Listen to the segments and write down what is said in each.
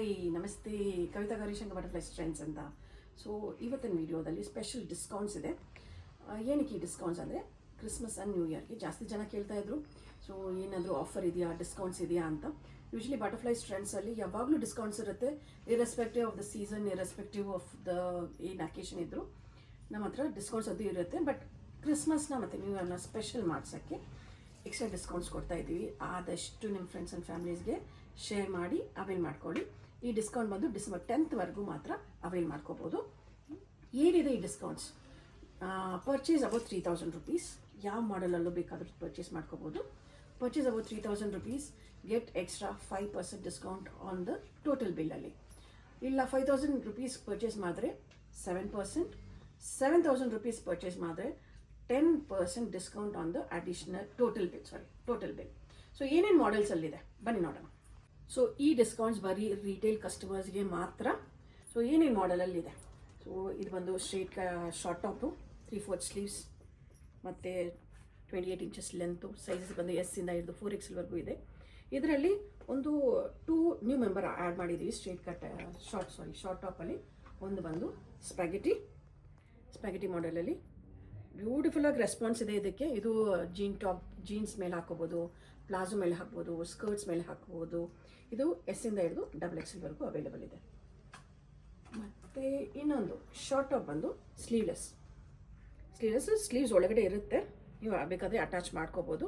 Hi ನಮಸ್ತೆ, Kavita Gowrishankar butterfly ಸ್ಟ್ರೆಂಡ್ಸ್ ಅಂತ. So ಇವತ್ತಿನ ವಿಡಿಯೋದಲ್ಲಿ ಸ್ಪೆಷಲ್ ಡಿಸ್ಕೌಂಟ್ಸ್ ಇದೆ. ಏನಕ್ಕೆ ಈ ಡಿಸ್ಕೌಂಟ್ಸ್ ಅಂದರೆ ಕ್ರಿಸ್ಮಸ್ ಆ್ಯಂಡ್ ನ್ಯೂ ಇಯರ್ಗೆ ಜಾಸ್ತಿ ಜನ ಕೇಳ್ತಾಯಿದ್ರು. ಸೊ ಏನಾದರೂ ಆಫರ್ ಇದೆಯಾ, ಡಿಸ್ಕೌಂಟ್ಸ್ ಇದೆಯಾ ಅಂತ. ಯೂಶ್ವಲಿ ಬಟರ್ಫ್ಲೈ ಸ್ಟ್ರೆಂಡ್ಸಲ್ಲಿ ಯಾವಾಗಲೂ ಡಿಸ್ಕೌಂಟ್ಸ್ ಇರುತ್ತೆ, irrespective of the season, irrespective of the ಏನು ಅಕೇಶನ್ ಇದ್ದರೂ ನಮ್ಮ ಹತ್ರ ಡಿಸ್ಕೌಂಟ್ಸ್ ಅದು ಇರುತ್ತೆ. ಬಟ್ ಕ್ರಿಸ್ಮಸ್ನ ಮತ್ತು ನ್ಯೂ ಇಯರ್ನ ಸ್ಪೆಷಲ್ ಮಾಡ್ಸೋಕ್ಕೆ ಎಕ್ಸ್ಟ್ರಾ ಡಿಸ್ಕೌಂಟ್ಸ್ ಕೊಡ್ತಾ ಇದ್ದೀವಿ. ಆದಷ್ಟು ನಿಮ್ಮ ಫ್ರೆಂಡ್ಸ್ ಆ್ಯಂಡ್ ಫ್ಯಾಮಿಲೀಸ್ಗೆ ಶೇರ್ ಮಾಡಿ ಅವೈಲ್ ಮಾಡ್ಕೊಳ್ಳಿ. ಈ ಡಿಸ್ಕೌಂಟ್ ಬಂದು ಡಿಸೆಂಬರ್ 10th ಮಾತ್ರ ಅವೈಲ್ ಮಾಡ್ಕೋಬೋದು. ಏನಿದೆ ಈ ಡಿಸ್ಕೌಂಟ್ಸ್? ಪರ್ಚೇಸ್ ಅಬೌಟ್ 3000 rupees, ಯಾವ ಮಾಡಲಲ್ಲೂ ಬೇಕಾದರೂ ಪರ್ಚೇಸ್ ಮಾಡ್ಕೋಬೋದು. Purchase about 3000 rupees get extra 5% discount on the total ಬಿಲ್ಲಲ್ಲಿ. ಇಲ್ಲ 5000 rupees ಪರ್ಚೇಸ್ ಮಾಡಿದ್ರೆ 7%, 7000 rupees ಪರ್ಚೇಸ್ ಮಾಡಿದ್ರೆ 10% discount on the additional total bill. So ಏನೇನು ಮಾಡೆಲ್ಸಲ್ಲಿದೆ ಬನ್ನಿ ನೋಡೋಣ. ಸೊ ಈ ಡಿಸ್ಕೌಂಟ್ಸ್ ಬರೀ ರಿಟೇಲ್ ಕಸ್ಟಮರ್ಸ್ಗೆ ಮಾತ್ರ. ಸೊ ಏನೇನು ಮಾಡೆಲಲ್ಲಿದೆ? ಸೊ ಇದು ಬಂದು ಸ್ಟ್ರೇಟ್ ಶಾರ್ಟ್ ಟಾಪು, 3/4 ಸ್ಲೀವ್ಸ್ ಮತ್ತು 28 inches ಲೆಂತು. ಸೈಜಸ್ ಬಂದು ಎಸ್ಸಿಂದ ಹಿಡಿದು 4XL ಇದೆ. ಇದರಲ್ಲಿ ಒಂದು 2 ನ್ಯೂ ಮೆಂಬರ್ ಆ್ಯಡ್ ಮಾಡಿದ್ದೀವಿ. ಸ್ಟ್ರೇಟ್ ಕಟ್ ಶಾರ್ಟ್ ಟಾಪಲ್ಲಿ ಒಂದು ಬಂದು ಸ್ಪ್ಯಾಗೆಟಿ ಮಾಡೆಲಲ್ಲಿ ಬ್ಯೂಟಿಫುಲ್ಲಾಗಿ ರೆಸ್ಪಾನ್ಸ್ ಇದೆ ಇದಕ್ಕೆ. ಇದು ಜೀನ್ಸ್ ಮೇಲೆ ಹಾಕೋಬೋದು, ಪ್ಲಾಜೋ ಮೇಲೆ ಹಾಕ್ಬೋದು, ಸ್ಕರ್ಟ್ಸ್ ಮೇಲೆ ಹಾಕ್ಬೋದು. ಇದು ಎಸ್ಸಿಂದ ಹಿಡಿದು XXL ಅವೈಲೇಬಲ್ ಇದೆ. ಮತ್ತು ಇನ್ನೊಂದು ಶಾರ್ಟ್ ಟಾಪ್ ಬಂದು ಸ್ಲೀವ್ಸ್ ಒಳಗಡೆ ಇರುತ್ತೆ, ನೀವು ಬೇಕಾದರೆ ಅಟ್ಯಾಚ್ ಮಾಡ್ಕೋಬೋದು.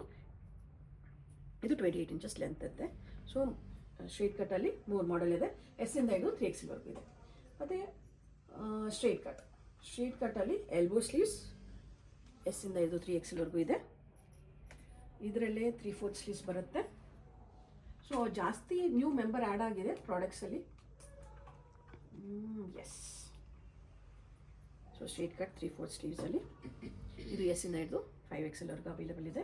ಇದು 28 inches ಲೆಂತ್ ಇರುತ್ತೆ. ಸೊ ಸ್ಟ್ರೇಟ್ ಕಟ್ಟಲ್ಲಿ 3 ಮಾಡೆಲ್ ಇದೆ, ಎಸ್ಸಿಂದ ಹಿಡಿದು 3XL ಇದೆ. ಮತ್ತು ಸ್ಟ್ರೇಟ್ ಕಟ್ಟಲ್ಲಿ ಎಲ್ಬೋ ಸ್ಲೀವ್ಸ್ ಎಸ್ಸಿಂದ ಹಿಡಿದು 3XL ಇದೆ. ಇದರಲ್ಲೇ 3/4 ಸ್ಲೀವ್ಸ್ ಬರುತ್ತೆ. ಸೊ ಜಾಸ್ತಿ ನ್ಯೂ ಮೆಂಬರ್ ಆ್ಯಡ್ ಆಗಿದೆ ಪ್ರಾಡಕ್ಟ್ಸಲ್ಲಿ. ಎಸ್, ಸೊ ಸ್ಟ್ರೇಟ್ ಕಟ್ 3/4 ಸ್ಲೀವ್ಸಲ್ಲಿ ಇದು ಎಸ್ಸಿಂದ ಹಿಡಿದು 5XL ಅವೈಲೇಬಲ್ ಇದೆ.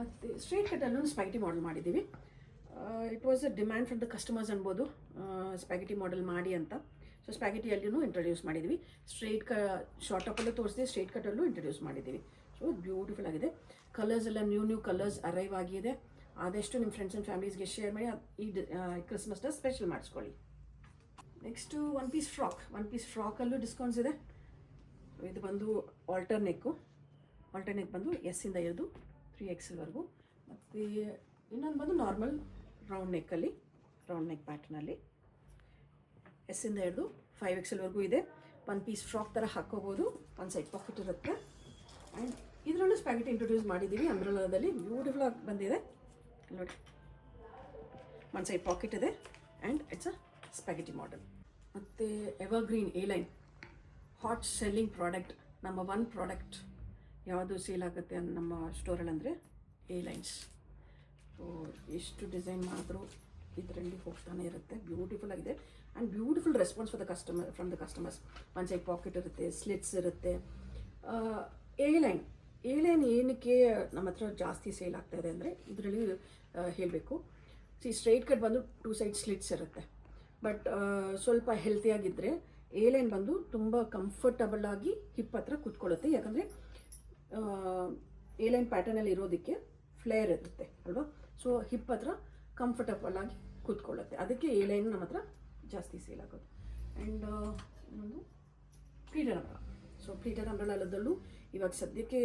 ಮತ್ತು ಸ್ಟ್ರೇಟ್ ಕಟ್ಟಲ್ಲೂ ಸ್ಪ್ಯಾಗೆಟಿ ಮಾಡೆಲ್ ಮಾಡಿದ್ದೀವಿ. It was a demand from the customers ಅನ್ಬೋದು, ಸ್ಪ್ಯಾಗೆಟಿ ಮಾಡೆಲ್ ಮಾಡಿ ಅಂತ. ಸೊ ಸ್ಪ್ಯಾಗೆಟಿಯಲ್ಲೂ ಇಂಟ್ರೊಡ್ಯೂಸ್ ಮಾಡಿದ್ದೀವಿ. ಶಾರ್ಟ್ ಟಾಪಲ್ಲೂ ತೋರಿಸಿದೆ, ಸ್ಟ್ರೇಟ್ ಕಟ್ಟಲ್ಲೂ ಇಂಟ್ರೊಡ್ಯೂಸ್ ಮಾಡಿದ್ದೀವಿ. ಸೊ ಬ್ಯೂಟಿಫುಲ್ ಆಗಿದೆ. ಕಲರ್ಸ್ ಎಲ್ಲ ನ್ಯೂ ಕಲರ್ಸ್ ಅರೈವ್ ಆಗಿದೆ. ಆದಷ್ಟು ನಿಮ್ಮ ಫ್ರೆಂಡ್ಸ್ ಆ್ಯಂಡ್ ಫ್ಯಾಮಿಲೀಸ್ಗೆ ಶೇರ್ ಮಾಡಿ ಈ ಕ್ರಿಸ್ಮಸ್ನ ಸ್ಪೆಷಲ್ ಮಾಡಿಸ್ಕೊಳ್ಳಿ. ನೆಕ್ಸ್ಟು ಒನ್ ಪೀಸ್ ಫ್ರಾಕಲ್ಲೂ ಡಿಸ್ಕೌಂಟ್ಸ್ ಇದೆ. ಇದು ಬಂದು ಆಲ್ಟರ್ ನೆಕ್ ಬಂದು ಎಸ್ಸಿಂದ ಹಿಡಿದು 3XL. ಮತ್ತು ಇನ್ನೊಂದು ಬಂದು ನಾರ್ಮಲ್ ರೌಂಡ್ ನೆಕ್ ಪ್ಯಾಟರ್ನಲ್ಲಿ ಎಸ್ಸಿಂದ ಹಿಡಿದು 5XL ಇದೆ. ಒನ್ ಪೀಸ್ ಫ್ರಾಕ್ ಥರ ಹಾಕ್ಕೋಬೋದು, ಒಂದು ಸೈಡ್ ಪಾಕೆಟ್ ಇರುತ್ತೆ. ಆ್ಯಂಡ್ ಇದರಲ್ಲೂ ಸ್ಪ್ಯಾಗೆಟಿ ಇಂಟ್ರೊಡ್ಯೂಸ್ ಮಾಡಿದ್ದೀವಿ. ಅಂಬ್ರೆಲಾದಲ್ಲಿ ಬ್ಯೂಟಿಫುಲ್ ಆಗಿ ಬಂದಿದೆ ನೋಡಿ. ಒಂದು ಸೈಡ್ ಪಾಕೆಟ್ ಇದೆ ಆ್ಯಂಡ್ ಇಟ್ಸ್ ಅ ಸ್ಪ್ಯಾಗೆಟಿ ಮಾಡೆಲ್. ಮತ್ತು evergreen A-line hot selling product, ನಮ್ಮ 1 ಪ್ರಾಡಕ್ಟ್ ಯಾವುದು ಸೇಲ್ ಆಗುತ್ತೆ ನಮ್ಮ ಸ್ಟೋರಲ್ಲಿ ಅಂದರೆ A-lines. ಸೊ ಎಷ್ಟು ಡಿಸೈನ್ ಮಾಡಿದ್ರು ಇದರಲ್ಲಿ ಹೋಗ್ತಾನೆ ಇರುತ್ತೆ. ಬ್ಯೂಟಿಫುಲ್ ಆಗಿದೆ and beautiful response from the customers. ಒಂದು ಸೈಡ್ ಪಾಕೆಟ್ ಇರುತ್ತೆ, ಸ್ಲಿಟ್ಸ್ ಇರುತ್ತೆ. A-line ಏನಕ್ಕೆ ನಮ್ಮ ಹತ್ರ ಜಾಸ್ತಿ ಸೇಲ್ ಆಗ್ತಾಯಿದೆ ಅಂದರೆ ಇದರಲ್ಲಿ ಹೇಳಬೇಕು. ಸ್ಟ್ರೈಟ್ ಕಟ್ ಬಂದು 2 ಸೈಡ್ ಸ್ಲಿಟ್ಸ್ ಇರುತ್ತೆ. ಬಟ್ ಸ್ವಲ್ಪ ಹೆಲ್ತಿಯಾಗಿದ್ದರೆ A-line ಬಂದು ತುಂಬ ಕಂಫರ್ಟಬಲ್ ಆಗಿ ಹಿಪ್ ಹತ್ರ ಕೂತ್ಕೊಳ್ಳುತ್ತೆ. ಯಾಕಂದರೆ A-line ಪ್ಯಾಟರ್ನಲ್ಲಿ ಇರೋದಕ್ಕೆ ಫ್ಲೇರ್ ಇರುತ್ತೆ ಅಲ್ವಾ. ಸೊ ಹಿಪ್ ಹತ್ರ ಕಂಫರ್ಟಬಲ್ ಆಗಿ ಕೂತ್ಕೊಳ್ಳುತ್ತೆ. ಅದಕ್ಕೆ A-line ನಮ್ಮ ಹತ್ರ ಜಾಸ್ತಿ ಸೇಲ್ ಆಗೋದು. ಆ್ಯಂಡ್ ಇನ್ನೊಂದು ಪ್ಲೀಟೆಡ್ ಅಂಬ್ರೆಲಾದಲ್ಲೂ ಇವಾಗ ಸದ್ಯಕ್ಕೆ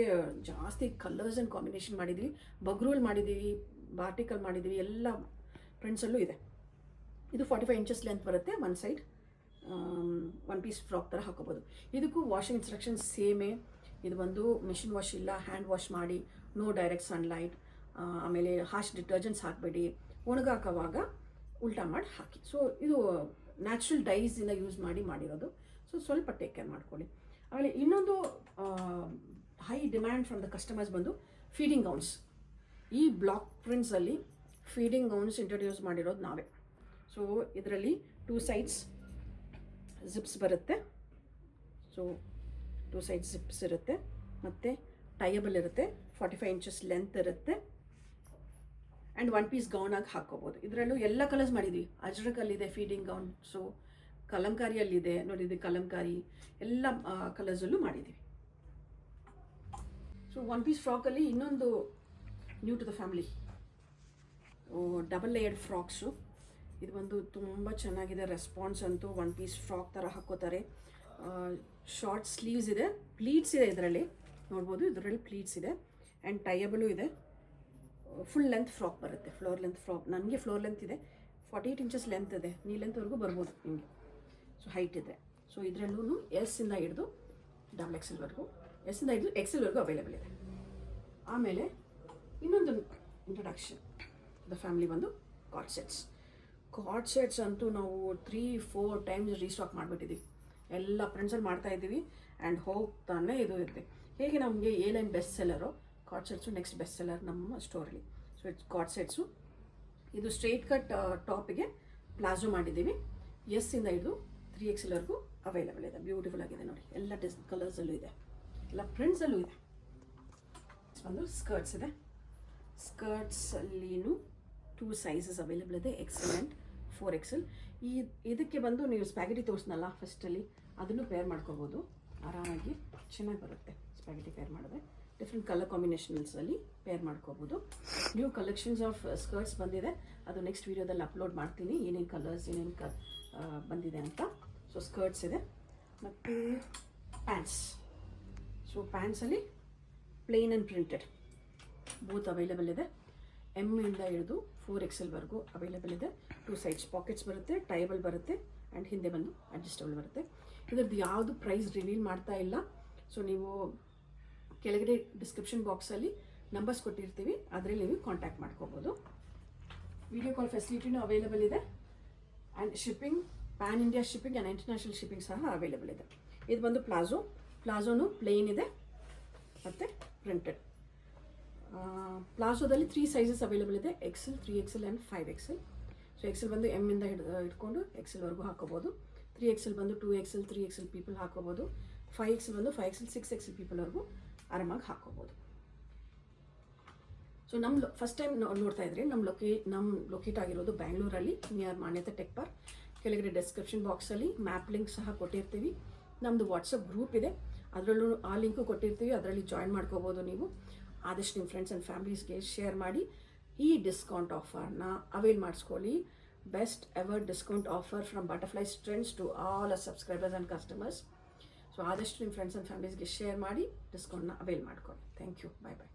ಜಾಸ್ತಿ ಕಲರ್ಸ್ ಆ್ಯಂಡ್ ಕಾಂಬಿನೇಷನ್ ಮಾಡಿದ್ದೀವಿ. ಬಗ್ರೂಲ್ ಮಾಡಿದ್ದೀವಿ, ಬಾರ್ಟಿಕಲ್ ಮಾಡಿದ್ದೀವಿ, ಎಲ್ಲ ಪ್ರಿಂಟ್ಸಲ್ಲೂ ಇದೆ. ಇದು 45 inches ಲೆಂತ್ ಬರುತ್ತೆ. ಒಂದು ಸೈಡ್ ಒನ್ ಪೀಸ್ ಫ್ರಾಕ್ ಥರ ಹಾಕೋಬೋದು. ಇದಕ್ಕೂ ವಾಷಿಂಗ್ ಇನ್ಸ್ಟ್ರಕ್ಷನ್ಸ್ ಸೇಮೇ. ಇದು ಬಂದು ಮಿಷಿನ್ ವಾಶ್ ಇಲ್ಲ, ಹ್ಯಾಂಡ್ ವಾಶ್ ಮಾಡಿ, ನೋ ಡೈರೆಕ್ಟ್ ಸನ್ಲೈಟ್. ಆಮೇಲೆ ಹಾಶ್ ಡಿಟರ್ಜೆಂಟ್ಸ್ ಹಾಕಬೇಡಿ, ಒಣಗಾಕೋವಾಗ ಉಲ್ಟಾ ಮಾಡಿ ಹಾಕಿ. ಸೊ ಇದು ನ್ಯಾಚುರಲ್ ಡೈಸಿಂದ ಯೂಸ್ ಮಾಡಿರೋದು. ಸೊ ಸ್ವಲ್ಪ ಟೇಕ್ ಕೇರ್ ಮಾಡ್ಕೊಳ್ಳಿ. ಆಮೇಲೆ ಇನ್ನೊಂದು high demand from the customers ಬಂದು ಫೀಡಿಂಗ್ ಗೌನ್ಸ್. ಈ ಬ್ಲಾಕ್ ಪ್ರಿಂಟ್ಸಲ್ಲಿ ಫೀಡಿಂಗ್ ಗೌನ್ಸ್ ಇಂಟ್ರೊಡ್ಯೂಸ್ ಮಾಡಿರೋದು ನಾವೇ. ಸೊ ಇದರಲ್ಲಿ 2 sides ಜಿಪ್ಸ್ ಬರುತ್ತೆ. ಸೊ 2 sides ಜಿಪ್ಸ್ ಇರುತ್ತೆ ಮತ್ತು ಟೈಯಬಲ್ ಇರುತ್ತೆ. 45 inches ಲೆಂತ್ ಇರುತ್ತೆ. ಆ್ಯಂಡ್ 1 piece ಗೌನಾಗಿ ಹಾಕ್ಕೋಬೋದು. ಇದರಲ್ಲೂ ಎಲ್ಲ ಕಲರ್ಸ್ ಮಾಡಿದ್ವಿ. ಅಜ್ರಕಲ್ಲಿದೆ ಫೀಡಿಂಗ್ ಗೌನ್, ಸೊ ಕಲಂಕಾರಿಯಲ್ಲಿದೆ ನೋಡಿ, ಇದು ಕಲಂಕಾರಿ, ಎಲ್ಲ ಕಲರ್ಸಲ್ಲೂ ಮಾಡಿದ್ದೀವಿ. ಸೊ 1 piece ಫ್ರಾಕಲ್ಲಿ ಇನ್ನೊಂದು new to the family, double layered frocks. ಇದು ಒಂದು ತುಂಬ ಚೆನ್ನಾಗಿದೆ. ರೆಸ್ಪಾನ್ಸ್ ಅಂತೂ ಒನ್ ಪೀಸ್ ಫ್ರಾಕ್ ಥರ ಹಾಕೋತಾರೆ. ಶಾರ್ಟ್ ಸ್ಲೀವ್ಸ್ ಇದೆ, ಪ್ಲೀಟ್ಸ್ ಇದೆ ಇದರಲ್ಲಿ ನೋಡ್ಬೋದು. ಇದರಲ್ಲಿ ಪ್ಲೀಟ್ಸ್ ಇದೆ ಆ್ಯಂಡ್ ಟೈಯಬಲು ಇದೆ. ಫುಲ್ ಲೆಂತ್ ಫ್ರಾಕ್ ಬರುತ್ತೆ, ಫ್ಲೋರ್ ಲೆಂತ್ ಫ್ರಾಕ್. ನನಗೆ ಫ್ಲೋರ್ ಲೆಂತ್ ಇದೆ, 48 ಇಂಚಸ್ ಲೆಂತ್ ಇದೆ, ನೀ ಲೆಂತ್ವರೆಗೂ ಬರ್ಬೋದು ನಿಮಗೆ. ಸೊ ಹೈಟ್ ಇದೆ. ಸೊ ಇದರಲ್ಲೂ ಎಸ್ಸಿಂದ ಹಿಡಿದು XXLವರೆಗೂ, ಎಸ್ಸಿಂದ ಹಿಡಿದು XL ಅವೈಲೇಬಲ್ ಇದೆ. ಆಮೇಲೆ ಇನ್ನೊಂದು ಇಂಟ್ರಡಕ್ಷನ್, ದ ಫ್ಯಾಮಿಲಿ ಬಂದು ಕಾರ್ಡ್ ಸೆಟ್ಸ್. ಕಾರ್ಡ್ ಸೆಟ್ಸ್ ಅಂತೂ ನಾವು 3-4 ಟೈಮ್ಸ್ ರೀಸ್ಟಾಕ್ ಮಾಡಿಬಿಟ್ಟಿದ್ದೀವಿ. ಎಲ್ಲ ಫ್ರೆಂಡ್ಸಲ್ಲಿ ಮಾಡ್ತಾಯಿದ್ದೀವಿ ಆ್ಯಂಡ್ ಹೋಗ್ತಾನೆ ಇದು ಇರುತ್ತೆ. ಹೇಗೆ ನಮಗೆ A line best seller, card sets next best seller ನಮ್ಮ ಸ್ಟೋರಲ್ಲಿ. So it's card sets. ಇದು ಸ್ಟ್ರೈಟ್ ಕಟ್ ಟಾಪಿಗೆ ಪ್ಲಾಜೋ ಮಾಡಿದ್ದೀವಿ. ಎಸ್ಸಿಂದ ಹಿಡಿದು 3XLವರೆಗೂ ಅವೈಲೇಬಲ್ ಇದೆ. ಬ್ಯೂಟಿಫುಲ್ ಆಗಿದೆ ನೋಡಿ, ಎಲ್ಲ ಕಲರ್ಸಲ್ಲೂ ಇದೆ, ಎಲ್ಲ ಪ್ರಿಂಟ್ಸಲ್ಲೂ ಇದೆ. ಒಂದು ಸ್ಕರ್ಟ್ಸ್ ಇದೆ. ಸ್ಕರ್ಟ್ಸಲ್ಲಿನೂ 2 ಸೈಜಸ್ ಅವೈಲೇಬಲ್ ಇದೆ, XL ಆ್ಯಂಡ್ 4XL. ಇದಕ್ಕೆ ಬಂದು ನೀವು ಸ್ಪ್ಯಾಗೆಟಿ ತೋರಿಸ್ನಲ್ಲ ಫಸ್ಟಲ್ಲಿ, ಅದನ್ನು ಪೇರ್ ಮಾಡ್ಕೋಬೋದು ಆರಾಮಾಗಿ, ಚೆನ್ನಾಗಿ ಬರುತ್ತೆ. ಸ್ಪ್ಯಾಗೆಟಿ ಪೇರ್ ಮಾಡಿದ್ರೆ ಡಿಫ್ರೆಂಟ್ ಕಲರ್ ಕಾಂಬಿನೇಷನ್ಸಲ್ಲಿ ಪೇರ್ ಮಾಡ್ಕೋಬೋದು. ನ್ಯೂ ಕಲೆಕ್ಷನ್ಸ್ ಆಫ್ ಸ್ಕರ್ಟ್ಸ್ ಬಂದಿದೆ, ಅದು ನೆಕ್ಸ್ಟ್ ವೀಡಿಯೋದಲ್ಲಿ ಅಪ್ಲೋಡ್ ಮಾಡ್ತೀನಿ, ಏನೇನು ಕಲರ್ಸ್ ಏನೇನು ಬಂದಿದೆ ಅಂತ. ಸೊ ಸ್ಕರ್ಟ್ಸ್ ಇದೆ ಮತ್ತು ಪ್ಯಾಂಟ್ಸ್. ಸೊ ಪ್ಯಾಂಟ್ಸಲ್ಲಿ plain and printed both available ಇದೆ. ಎಮ್ ಇಂದ ಹಿಡಿದು 4XLವರೆಗೂ ಅವೈಲೇಬಲ್ ಇದೆ. 2 ಸೈಡ್ಸ್ ಪಾಕೆಟ್ಸ್ ಬರುತ್ತೆ, ಟೈಬಲ್ ಬರುತ್ತೆ ಆ್ಯಂಡ್ ಹಿಂದೆ ಬಂದು ಅಡ್ಜಸ್ಟಬಲ್ ಬರುತ್ತೆ. ಇದರದ್ದು ಯಾವುದು ಪ್ರೈಸ್ ರಿವೀಲ್ ಮಾಡ್ತಾ ಇಲ್ಲ. ಸೊ ನೀವು ಕೆಳಗಡೆ ಡಿಸ್ಕ್ರಿಪ್ಷನ್ ಬಾಕ್ಸಲ್ಲಿ ನಂಬರ್ಸ್ ಕೊಟ್ಟಿರ್ತೀವಿ, ಅದರಲ್ಲಿ ನೀವು ಕಾಂಟ್ಯಾಕ್ಟ್ ಮಾಡ್ಕೋಬೋದು. ವಿಡಿಯೋ ಕಾಲ್ ಫೆಸಿಲಿಟಿನೂ ಅವೈಲೇಬಲ್ ಇದೆ and shipping, PAN India shipping and international shipping ಸಹ ಅವೈಲೇಬಲ್ ಇದೆ. ಇದು ಬಂದು ಪ್ಲಾಜೋನು ಪ್ಲೇನ್ ಇದೆ ಮತ್ತು ಪ್ರಿಂಟೆಡ್. ಪ್ಲಾಜೋದಲ್ಲಿ 3 ಸೈಜಸ್ ಅವೈಲೇಬಲ್ ಇದೆ, XL, 3XL and 5XL. So XL ಬಂದು ಎಮ್ ಇಂದ ಹಿಡ್ಕೊಂಡು XLವರೆಗೂ ಹಾಕೋಬೋದು. 3XL ಬಂದು 2XL, 3XL ಪೀಪಲ್ ಹಾಕೋಬೋದು. 5XL ಬಂದು 5XL, 6XL ಪೀಪಲ್ವರೆಗೂ ಆರಾಮಾಗಿ ಹಾಕೋಬೋದು. ಸೊ ನಮ್ಮ ಫಸ್ಟ್ ಟೈಮ್ ನೋಡ್ತಾ ಇದ್ರಿ, ನಮ್ಮ ಲೊಕೇಟ್ ಆಗಿರೋದು ಬ್ಯಾಂಗ್ಳೂರಲ್ಲಿ ನಿಯರ್ ಮಾನ್ಯತೆ ಟೆಕ್ ಪಾರ್ಕ್. ಕೆಳಗಡೆ ಡಿಸ್ಕ್ರಿಪ್ಷನ್ ಬಾಕ್ಸಲ್ಲಿ ಮ್ಯಾಪ್ ಲಿಂಕ್ ಸಹ ಕೊಟ್ಟಿರ್ತೀವಿ. ನಮ್ಮದು ವಾಟ್ಸಪ್ ಗ್ರೂಪ್ ಇದೆ, ಅದರಲ್ಲೂ ಆ ಲಿಂಕು ಕೊಟ್ಟಿರ್ತೀವಿ, ಅದರಲ್ಲಿ ಜಾಯಿನ್ ಮಾಡ್ಕೋಬೋದು. ನೀವು ಆದಷ್ಟು ನಿಮ್ಮ ಫ್ರೆಂಡ್ಸ್ ಆ್ಯಂಡ್ ಫ್ಯಾಮಿಲೀಸ್ಗೆ ಶೇರ್ ಮಾಡಿ ಈ ಡಿಸ್ಕೌಂಟ್ ಆಫರ್ನ ಅವೈಲ್ ಮಾಡಿಸ್ಕೊಳ್ಳಿ. Best ever discount offer from Butterflies Trends to all our subscribers and customers. So ಆದಷ್ಟು ನಿಮ್ಮ ಫ್ರೆಂಡ್ಸ್ ಆ್ಯಂಡ್ ಫ್ಯಾಮಿಲೀಸ್ಗೆ ಶೇರ್ ಮಾಡಿ ಡಿಸ್ಕೌಂಟ್ನ ಅವೈಲ್ ಮಾಡ್ಕೊಳ್ಳಿ. Thank you, bye bye.